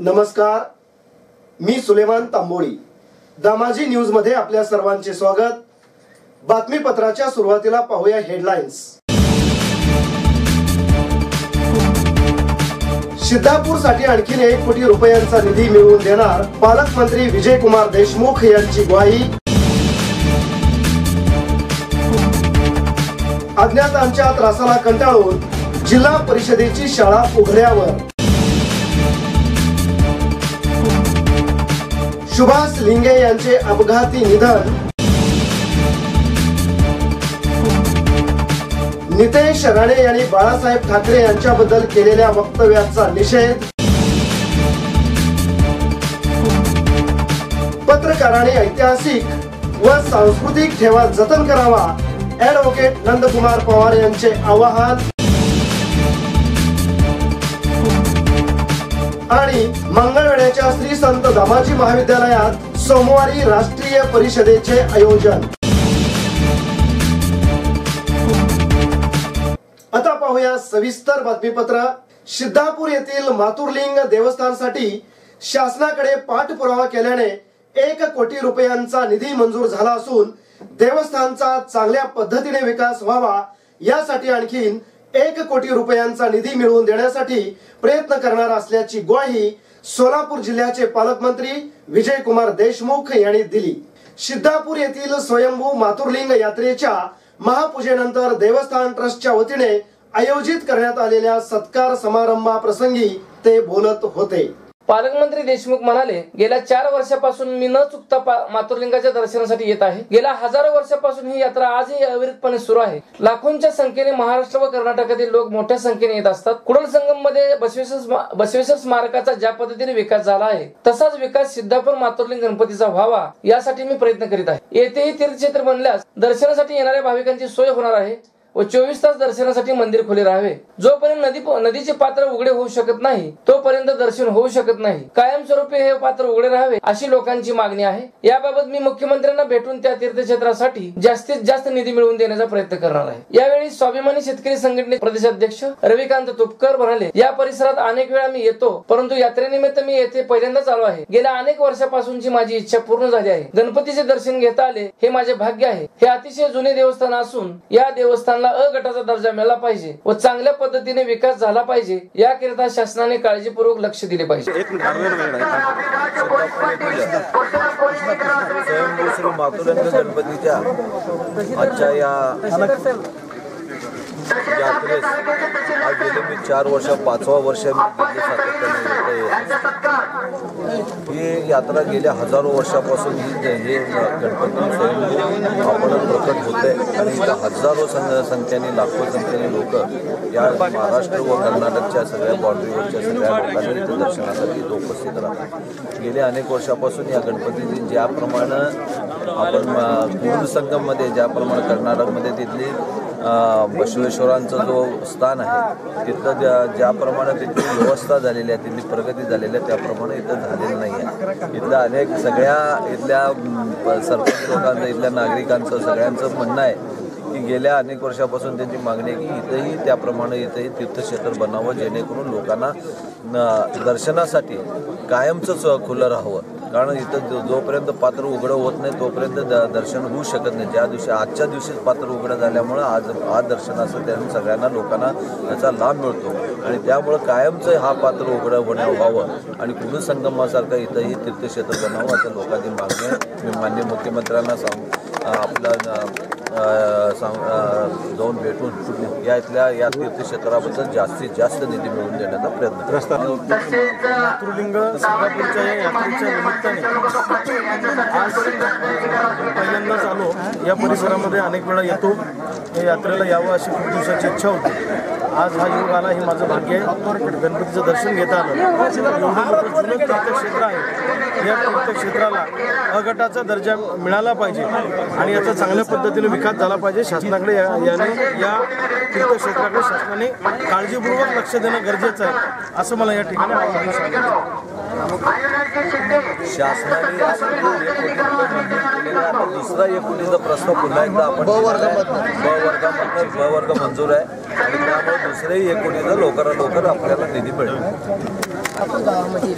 नमस्कार, मी सुलेमान तांबोळी. दामाजी न्यूज मध्ये आपल्या सर्वांचे स्वागत. बातमीपत्राच्या सुरुवातीला पाहूया हेडलाईन्स. सिद्धापूरसाठी आणखीन 1 कोटी रुपयांचा निधी मिळवून देणार, पालकमंत्री विजयकुमार देशमुख यांची ग्वाही. अज्ञातांच्या त्रासाला कंटाळून जिल्हा परिषदेची शाळा उघड्यावर. सुभाष लिंगे यांचे अपघाती निधन. नितेश राणे यांनी बाळासाहेब ठाकरे यांच्याबद्दल केलेल्या वक्तव्याचा निषेध. पत्रकारांनी ऐतिहासिक व सांस्कृतिक ठेवा जतन करावा, ॲडव्होकेट नंदकुमार पवार यांचे आवाहन. आणि मंगळवेढ्याच्या श्री संत दामाजी महाविद्यालयात सोमवारी राष्ट्रीय परिषदेचे आयोजन. आता पाहूया सविस्तर बातमीपत्र. सिद्धापूर येथील मातुरलिंग देवस्थानसाठी शासनाकडे पाठपुरावा केल्याने 1 कोटी रुपयांचा निधी मंजूर झाला असून देवस्थानचा चांगल्या पद्धतीने विकास व्हावा यासाठी आणखीन 1 कोटी रुपयांचा निधी मिळवून देण्यासाठी प्रयत्न करणार असल्याची ग्वाही सोलापूर जिल्ह्याचे पालकमंत्री विजयकुमार देशमुख यांनी दिली. सिद्धापूर येथील स्वयंभू मातुरलिंग यात्रेच्या महापूजेनंतर देवस्थान ट्रस्टच्या वतीने आयोजित करण्यात आलेल्या सत्कार समारंभाप्रसंगी ते बोलत होते. पालकमंत्री देशमुख म्हणाले, गेल्या 4 वर्षापासून मी न चुकता मातुरलिंगाच्या दर्शनासाठी येत आहे. गेल्या हजारो वर्षापासून ही यात्रा आजही अविरतपणे सुरू आहे. लाखोंच्या संख्येने महाराष्ट्र व कर्नाटकातील लोक मोठ्या संख्येने येत असतात. कुडल संगम मध्ये बसवेश्वर स्मारकाचा ज्या पद्धतीने विकास झाला आहे तसाच विकास सिद्धापूर मातुरलिंग गणपतीचा व्हावा यासाठी मी प्रयत्न करीत आहे. येथेही तीर्थक्षेत्र बनल्यास दर्शनासाठी येणाऱ्या भाविकांची सोय होणार आहे व 24 तास दर्शनासाठी मंदिर खुले राहावे. जोपर्यंत नदीचे पात्र उघडे होऊ शकत नाही तोपर्यंत दर्शन होऊ शकत नाही. कायमस्वरूपी हे पात्र उघडे राहावे अशी लोकांची मागणी आहे. याबाबत मी मुख्यमंत्र्यांना भेटून त्या तीर्थक्षेत्रासाठी जास्तीत जास्त निधी मिळवून देण्याचा प्रयत्न करणार आहे. यावेळी स्वाभिमानी शेतकरी संघटनेचे प्रदेशाध्यक्ष रविकांत तुपकर म्हणाले, या परिसरात अनेक वेळा मी येतो, परंतु यात्रेनिमित्त मी येथे पहिल्यांदाच आलो आहे. गेल्या अनेक वर्षापासूनची माझी इच्छा पूर्ण झाली आहे. गणपतीचे दर्शन घेता आले हे माझे भाग्य आहे. हे अतिशय जुने देवस्थान असून या देवस्थान अ गटाचा दर्जा मिळाला पाहिजे व चांगल्या पद्धतीने विकास झाला पाहिजे याकरिता शासनाने काळजीपूर्वक लक्ष दिले पाहिजे. मातुरलिंग गणपतीच्या आजच्या या यात्रेस आज गेले मी 4 वर्ष 5वा वर्ष ही यात्रा गेल्या हजारो वर्षापासून हे गणपती स्वयंभू आपण प्रकट होते आणि हजारो संख्येने लाखो संख्येने लोक या महाराष्ट्र व कर्नाटकच्या सगळ्या बाँड्रीवरच्या सगळ्या लोकांना इथे दर्शनासाठी इथे उपस्थित राहतात. गेल्या अनेक वर्षापासून या गणपतीची ज्याप्रमाणे आपण कुडल संगममध्ये ज्याप्रमाणे कर्नाटकमध्ये तिथली बसवेश्वरांचं जो स्थान आहे तिथलं ज्याप्रमाणे तिथली व्यवस्था झालेली आहे, तिथली प्रगती झालेली आहे त्याप्रमाणे इथं झालेलं नाही आहे. इथल्या अनेक सगळ्या इथल्या सरपंच लोकांचं, इथल्या नागरिकांचं सगळ्यांचं म्हणणं आहे की गेल्या अनेक वर्षापासून त्यांची मागणी आहे की इथंही त्याप्रमाणे इथंही तीर्थक्षेत्र बनावं जेणेकरून लोकांना दर्शनासाठी कायमचंच खुलं राहावं. कारण इथं जोपर्यंत पात्र उघडं होत नाही तोपर्यंत दर्शन होऊ शकत नाही. ज्या दिवशी आजच्या दिवशीच पात्र उघडं झाल्यामुळं आज दर्शनाचं त्यातून सगळ्यांना लोकांना त्याचा लाभ मिळतो आणि त्यामुळं कायमचं हा पात्र उघडं व्हावं आणि कुडल संगमासारखं इथंही तीर्थक्षेत्र बनावं असं लोकांची मागणी आहे. मी माननीय मुख्यमंत्र्यांना जाऊन भेटून या इथल्या या तीर्थक्षेत्राबद्दल जास्तीत जास्त निधी मिळवून देण्याचा प्रयत्न करतो. मातुरलिंग सिद्धापूरच्या या यात्रेच्या निमित्ताने आज पहिल्यांदाच आलो. या परिसरामध्ये अनेक वेळा येतो. या यात्रेला यावं अशी खूप दिवसाची इच्छा होती. आज हा योग आला, हे माझं भाग्य आहे. गणपतीचं दर्शन घेता आलं. एवढं मोठं जुनं तीर्थक्षेत्र आहे. या तीर्थक्षेत्राला अ गटाचा दर्जा मिळाला पाहिजे आणि याचा चांगल्या पद्धतीने विकास झाला पाहिजे. शासनाकडे या तीर्थक्षेत्राकडे शासनाने काळजीपूर्वक लक्ष देणं गरजेचं आहे असं मला या ठिकाणी आवाहन सांगितलं. शासनाने दुसरा 1 कोटीचा प्रस्ताव पुन्हा एकदा आपण ब वर्ग मंजूर आहे आणि त्यामुळे दुसरेही 1 कोटीचा लवकरात लवकर आपल्याला निधी मिळेल. सिद्धापूर गावामधील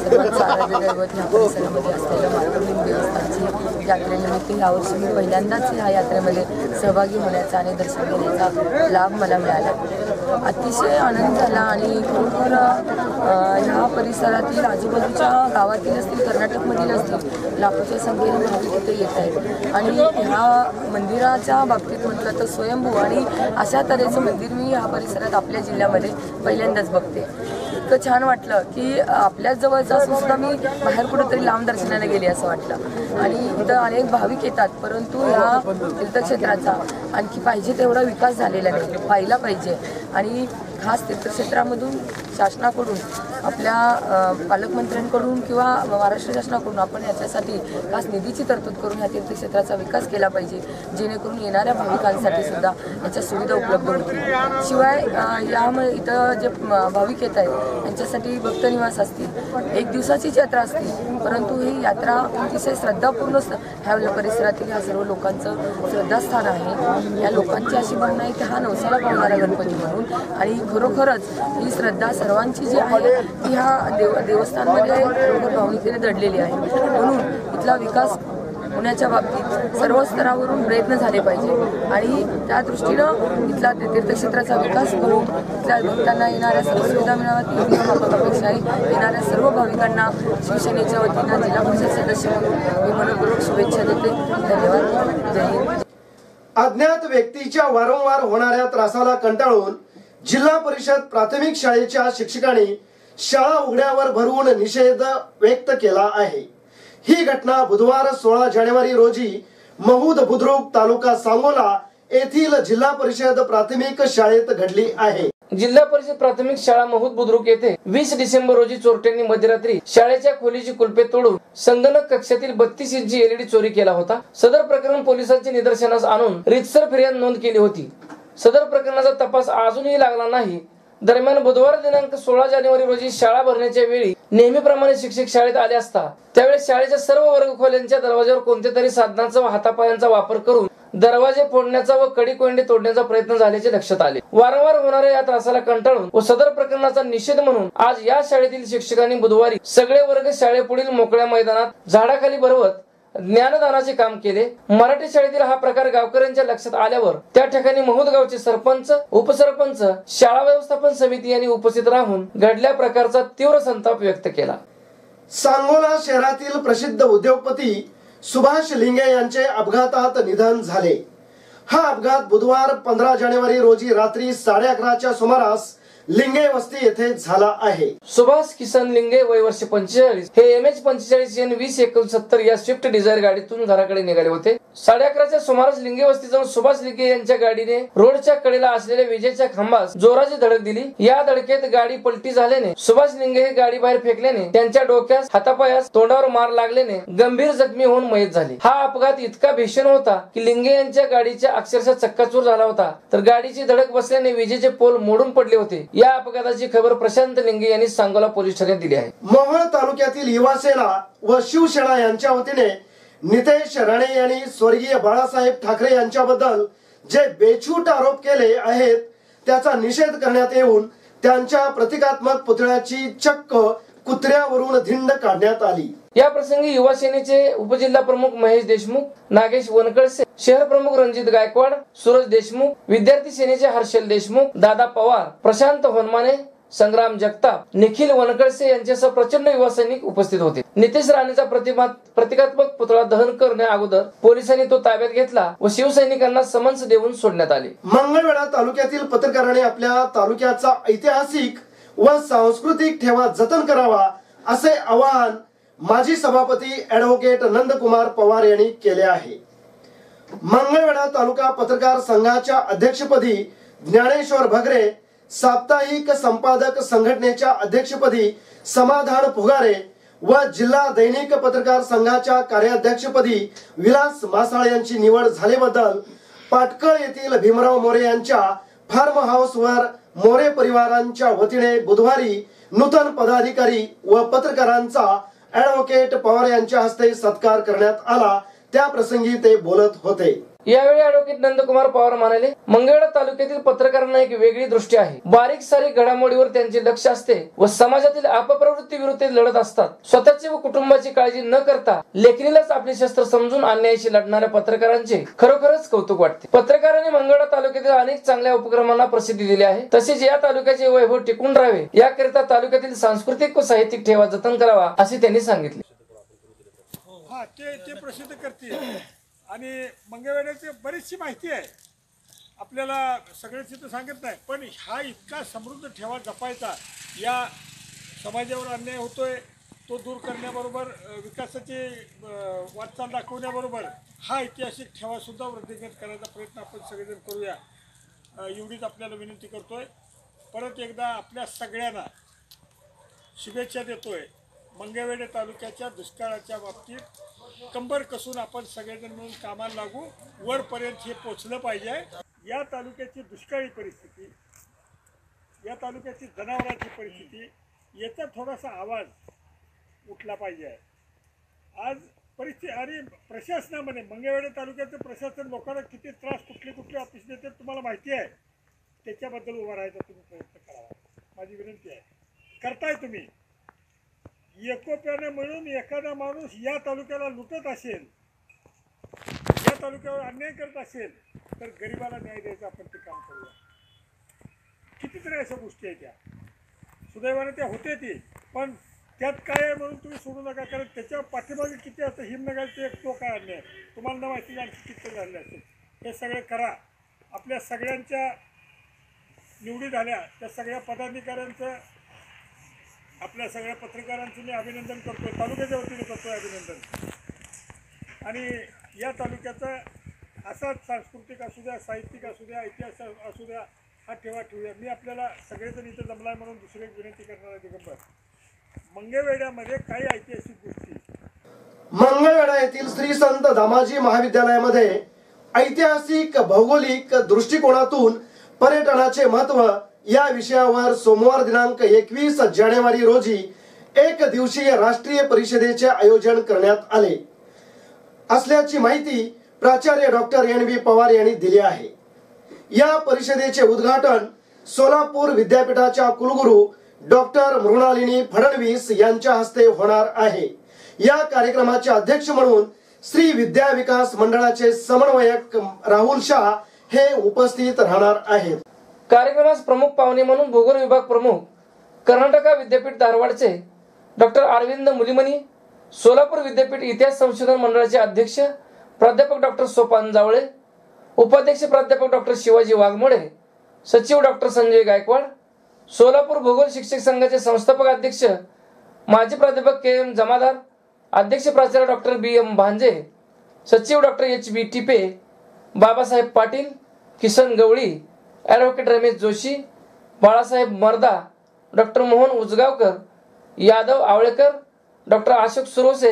सर्वांचं आराध्य दैवत ह्या परिसरामध्ये असलेलं मातृलिंग देवस्थानची यात्रेनिमित्त यावर्षी मी पहिल्यांदाच ह्या यात्रेमध्ये सहभागी होण्याचा आणि दर्शन घेण्याचा लाभ मला मिळाला. अतिशय आनंद झाला आणि खरोखर ह्या परिसरातील आजूबाजूच्या गावातील असतील, कर्नाटकमधील असतील, लाखोच्या संख्येने भाविक इथे येत आहेत. आणि ह्या मंदिराच्या बाबतीत म्हटलं तर स्वयंभू आणि अशा तऱ्हेचं मंदिर मी ह्या परिसरात आपल्या जिल्ह्यामध्ये पहिल्यांदाच बघते. इतकं छान वाटलं की आपल्याच जवळचं असून सुद्धा मी बाहेर कुठेतरी लांब दर्शनाला गेले असं वाटलं. आणि इथं अनेक भाविक येतात, परंतु ह्या तीर्थक्षेत्राचा आणखी पाहिजे तेवढा विकास झालेला नाही, व्हायला पाहिजे. आणि खास तीर्थक्षेत्रामधून शासनाकडून, आपल्या पालकमंत्र्यांकडून किंवा महाराष्ट्र शासनाकडून आपण याच्यासाठी खास निधीची तरतूद करून ह्या तीर्थक्षेत्राचा विकास केला पाहिजे, जेणेकरून येणाऱ्या भाविकांसाठी सुद्धा याच्या सुविधा उपलब्ध होतील. शिवाय यामुळे इथं जे भाविक येत आहेत यांच्यासाठी भक्तनिवास असतील, एक दिवसाचीच यात्रा असतील, परंतु ही यात्रा अतिशय श्रद्धापूर्ण ह्या परिसरातील ह्या सर्व लोकांचं श्रद्धास्थान आहे. या लोकांची अशी भावना आहे की हा नवसाला पावणारा गणपती म्हणून. आणि खरोखरच ही श्रद्धा सर्वांची जी आहे ती ह्या देवस्थानमध्ये खरोखर भावनिकतेने दडलेली आहे. म्हणून इथला विकास होण्याच्या बाबतीत सर्व स्तरावरून प्रयत्न झाले पाहिजे आणि त्या दृष्टीनं इथला तीर्थक्षेत्राचा विकास करून इथल्या भक्तांना येणाऱ्या सर्व सुविधा मिळाव्यात ही अपेक्षा आहे. येणाऱ्या सर्व भाविकांना शिवसेनेच्या वतीनं जिल्हा परिषद सदस्य म्हणून मी मनपूर्वक शुभेच्छा देते. धन्यवाद. जय हिंद. अज्ञात व्यक्तीच्या वारंवार होणाऱ्या त्रासाला कंटाळून जिल्हा परिषद प्राथमिक शाळेच्या शिक्षकांनी शाळा उघड्यावर भरून निषेध व्यक्त केला आहे. ही घटना बुधवार 16 जानेवारी रोजी महूद बुद्रुक, तालुका सांगोला येथील जिल्हा परिषद प्राथमिक शाळेत घडली आहे. जिल्हा परिषद प्राथमिक शाळा महूद बुद्रुक येथे 20 डिसेंबर रोजी चोरट्यांनी मध्यरात्री शाळेच्या खोलीची कुलपे तोडून संगणक कक्षातील 32 इंची LED चोरी केला होता. सदर प्रकरण पोलिसांच्या निदर्शनास आणून रीतसर फिर्याद नोंद केली होती. सदर प्रकरणाचा तपास अजूनही लागला नाही. दरम्यान बुधवार दिनांक 16 जानेवारी रोजी शाळा भरण्याच्या वेळी नेहमीप्रमाणे शिक्षक शाळेत आले असता त्यावेळी शाळेच्या सर्व वर्गखोल्यांच्या दरवाजावर कोणत्या तरी साधनांचा व हातापायांचा वापर करून दरवाजे फोडण्याचा व कडी कोंडे तोडण्याचा प्रयत्न झाल्याचे लक्षात आले. वारंवार होणाऱ्या या त्रासाला कंटाळून व सदर प्रकरणाचा निषेध म्हणून आज या शाळेतील शिक्षकांनी बुधवारी सगळे वर्ग शाळेपुढील मोकळ्या मैदानात झाडाखाली भरवत ज्ञानदानाचे काम केले. मराठी शाळेतील हा प्रकार गावकऱ्यांच्या लक्षात आल्यावर त्या ठिकाणी महूद गावचे सरपंच, उपसरपंच, शाळा व्यवस्थापन समिती यांनी उपस्थित राहून घडल्या प्रकारचा तीव्र संताप व्यक्त केला. सांगोला शहरातील प्रसिद्ध उद्योगपती सुभाष लिंगे यांचे अपघातात निधन झाले. हा अपघात बुधवार 15 जानेवारी रोजी रात्री 11:30च्या सुमारास लिंगे वस्ती येथे झाला आहे. सुभाष किसन लिंगे, वय वर्ष 45, हे MH45N 2069 या स्विफ्ट डिझायर गाडीतून घराकडे निघाले होते. 11:30च्या सुमारास लिंगे वस्तीजवळ सुभाष लिंगे यांच्या गाडीने रोडच्या कडेला असलेल्या विजेच्या खांबास जोराची धडक दिली. या धडकेत गाडी पलटी झाल्याने सुभाष लिंगे हे गाडी बाहेर फेकल्याने त्यांच्या डोक्यास, हातापायास, तोंडावर मार लागल्याने गंभीर जखमी होऊन मयत झाले. हा अपघात इतका भीषण होता की लिंगे यांच्या गाडीच्या अक्षरशः चक्काचूर झाला होता, तर गाडीची धडक बसल्याने विजेचे पोल मोडून पडले होते. या अपघाताची खबर प्रशांत लिंगे यांनी सांगोला पोलीस ठाण्यात दिली आहे. मोहोळ तालुक्यातील युवासेना व शिवसेना यांच्या वतीने नितेश राणे यांनी स्वर्गीय बाळासाहेब ठाकरे यांच्याबद्दल जे बेछूट आरोप केले आहेत त्याचा निषेध करण्यात येऊन त्यांच्या प्रतिकात्मक पुतळ्याची चक्क कुत्र्यावरून धिंड काढण्यात आली. या प्रसंगी युवा सेनेचे उपजिल्हा प्रमुख महेश देशमुख, नागेश वनकळसे, शहर प्रमुख रणजित गायकवाड, सूरज देशमुख, विद्यार्थी सेनेचे हर्षल देशमुख, दादा पवार, प्रशांत होनमाने, संग्राम जगताप, निखिल वनकळसे यांच्यासह प्रचंड युवा सैनिक उपस्थित होते. नितेश राणेचा प्रतिकात्मक पुतळा दहन करण्या अगोदर पोलिसांनी तो ताब्यात घेतला व शिवसैनिकांना समन्स देऊन सोडण्यात आले. मंगळवेढा तालुक्यातील पत्रकारांनी आपल्या तालुक्याचा ऐतिहासिक व सांस्कृतिक ठेवा जतन करावा असे आवाहन माजी सभापती ऍडव्होकेट नंदकुमार पवार यांनी केले आहे. मंगळवेढा तालुका पत्रकार संघाच्या अध्यक्षपदी ज्ञानेश्वर भगरे, साप्ताहिक संपादक संघटनेच्या अध्यक्षपदी समाधान फुगारे व जिल्हा दैनिक पत्रकार संघाच्या कार्याध्यक्षपदी विलास मासाळ यांची निवड झाल्याबद्दल पाटकळ येथील भीमराव मोरे यांच्या फार्म हाऊस वर मोरे परिवारांच्या वतीने बुधवारी नूतन पदाधिकारी व पत्रकारांचा ऍडव्होकेट पवार यांच्या हस्ते सत्कार करण्यात आला. त्या प्रसंगी ते बोलत होते. यावेळी ॲडव्होकेट नंदकुमार पवार म्हणाले, मंगळवेढा तालुक्यातील पत्रकारांना एक वेगळी दृष्टी आहे. बारीक सारीक घडामोडीवर त्यांचे लक्ष असते व समाजातील अपप्रवृत्ती विरुद्ध लढत असतात. स्वतःची व कुटुंबाची काळजी न करता लेखणीलाच आपले शस्त्र समजून अन्यायाशी लढणाऱ्या पत्रकारांचे खरोखरच कौतुक वाटते. पत्रकारांनी मंगळवेढा तालुक्यातील अनेक चांगल्या उपक्रमांना प्रसिद्धी दिली आहे. तसेच या तालुक्याचे वैभव टिकून राहावे याकरिता तालुक्यातील सांस्कृतिक व साहित्यिक ठेवा जतन करावा असे त्यांनी सांगितले. ते प्रसिद्ध करतील आणि मंगळवेढ्याची बरीचशी माहिती आहे आपल्याला, सगळ्याची तर सांगत नाही, पण हा इतका समृद्ध ठेवा जपायचा, या समाजावर अन्याय होतोय तो दूर करण्याबरोबर विकासाची वाटचाल दाखवण्याबरोबर हा ऐतिहासिक ठेवा सुद्धा वृद्धिंगत करायचा प्रयत्न आपण सगळेजण करूया, एवढीच आपल्याला विनंती करतोय. परत एकदा आपल्या सगळ्यांना शुभेच्छा देतोय. मंगळवेढा तालुक्याच्या दुष्काळाच्या बाबतीत कंबर कसून आपण सगळेजण मिळून कामाला लागू, वरपर्यंत हे पोचलं पाहिजे. या तालुक्याची दुष्काळी परिस्थिती, या तालुक्याची जनावरांची परिस्थिती, याचा थोडासा आवाज उठला पाहिजे. आज परिस्थिती आणि प्रशासनामध्ये मंगळवेढा तालुक्याचं प्रशासन लोकांना किती त्रास कुठले ऑफिस देते तुम्हाला माहिती आहे, त्याच्याबद्दल उभा राहायचा तुम्ही प्रयत्न करावा, माझी विनंती आहे. करताय तुम्ही. एकोप्याने मिळून एखादा माणूस या तालुक्याला लुटत असेल, या तालुक्यावर अन्याय करत असेल, तर गरिबाला न्याय द्यायचं आपण ते काम करूया. कितीतरी अशा गोष्टी आहेत त्या, सुदैवाने त्या होते ती, पण त्यात काय आहे म्हणून तुम्ही सोडू नका, कारण त्याच्या पाठीमागे किती असतं हिमनगायचं एक तो काय अन्याय तुम्हाला न माहिती आणखी किती झाले असेल. हे सगळं करा. आपल्या सगळ्यांच्या निवडी झाल्या त्या सगळ्या पदाधिकाऱ्यांचं, आपल्या सगळ्या पत्रकारांचं मी अभिनंदन करतोय, तालुक्याच्या वतीने करतोय अभिनंदन. आणि या तालुक्याचा असाच सांस्कृतिक असू द्या, साहित्यिक असू द्या, ऐतिहासिक असू द्या, हा ठेवा ठेवूया. मी आपल्याला सगळेजण इथं जमलाय म्हणून दुसरी एक विनंती करणार आहे. दिगंबर, मंगळवेढ्यामध्ये काही ऐतिहासिक गोष्टी, मंगळवेढा येथील श्री संत दामाजी महाविद्यालयामध्ये ऐतिहासिक भौगोलिक दृष्टिकोनातून पर्यटनाचे महत्व या विषयावर सोमवार दिनांक 21 जानेवारी रोजी एक दिवसीय राष्ट्रीय परिषदेचे आयोजन करण्यात आले असल्याची माहिती प्राचार्य डॉक्टर NB पवार यांनी दिली आहे. या परिषदेचे उद्घाटन सोलापूर विद्यापीठाच्या कुलगुरू डॉक्टर मृणालिनी फडणवीस यांच्या हस्ते होणार आहे. या कार्यक्रमाचे अध्यक्ष म्हणून श्री विद्या विकास मंडळाचे समन्वयक राहुल शाह हे उपस्थित राहणार आहेत. कार्यक्रमास प्रमुख पाहुणे म्हणून भूगोल विभाग प्रमुख कर्नाटक विद्यापीठ धारवाडचे डॉक्टर अरविंद मुलिमनी, सोलापूर विद्यापीठ इतिहास संशोधन मंडळाचे अध्यक्ष प्राध्यापक डॉक्टर सोपान जावळे, उपाध्यक्ष प्राध्यापक डॉक्टर शिवाजी वाघमोडे, सचिव डॉक्टर संजय गायकवाड, सोलापूर भूगोल शिक्षक संघाचे संस्थापक अध्यक्ष माजी प्राध्यापक KM जमादार, अध्यक्ष प्राचार्य डॉक्टर BM भांजे, सचिव डॉक्टर HB टिपे, बाबासाहेब पाटील, किसन गवळी, ॲडव्होकेट रमेश जोशी, बाळासाहेब मर्दा, डॉक्टर मोहन उजगावकर, यादव आवळेकर, डॉक्टर अशोक सुरोसे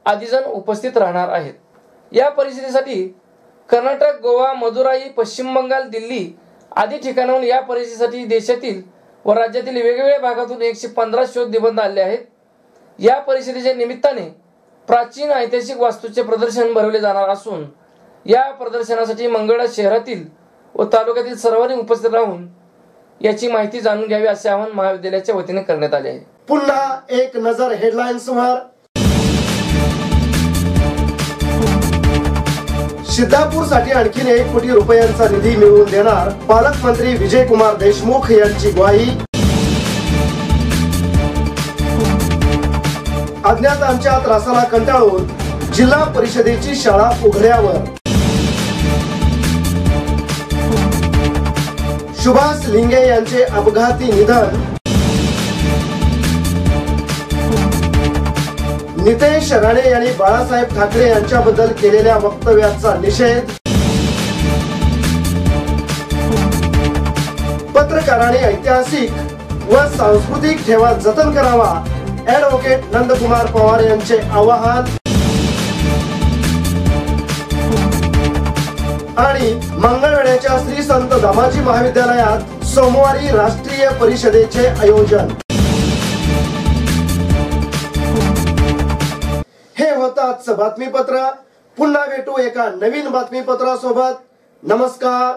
आदी जण उपस्थित राहणार आहेत. या परिषदेसाठी कर्नाटक, गोवा, मदुराई, पश्चिम बंगाल, दिल्ली आदी ठिकाणाहून या परिषदेसाठी देशातील व राज्यातील वेगवेगळ्या भागातून 115 शोध निबंध आले आहेत. या परिषदेच्या निमित्ताने प्राचीन ऐतिहासिक वास्तूचे प्रदर्शन भरवले जाणार असून या प्रदर्शनासाठी मंगळवेढा शहरातील व तालुक्यातील सर्वांनी उपस्थित राहून याची माहिती जाणून घ्यावी असे आवाहन महाविद्यालयाच्या वतीने करण्यात आले आहे. पुन्हा एक नजर हेडलाईन्सवर. सिद्धापूर साठी आणखी 1 कोटी रुपयांचा निधी मिळवून देणार, पालकमंत्री विजयकुमार देशमुख यांची ग्वाही. अज्ञातांच्या त्रासाला कंटाळून जिल्हा परिषदेची शाळा उघड्यावर. सुभाष लिंगे यांचे अपघाती निधन. नितेश राणे यांनी बाळासाहेब ठाकरे यांच्याबद्दल केलेल्या वक्तव्याचा निषेध. पत्रकारांनी ऐतिहासिक व सांस्कृतिक ठेवा जतन करावा, ॲडव्होकेट नंदकुमार पवार यांचे आवाहन. आणि मंगळवेढ्याच्या श्री संत दामाजी महाविद्यालयात सोमवारी राष्ट्रीय परिषदेचे आयोजन. हे होताच बातमीपत्र. पुन्हा भेटू एका नवीन बातमीपत्रासोबत. नमस्कार.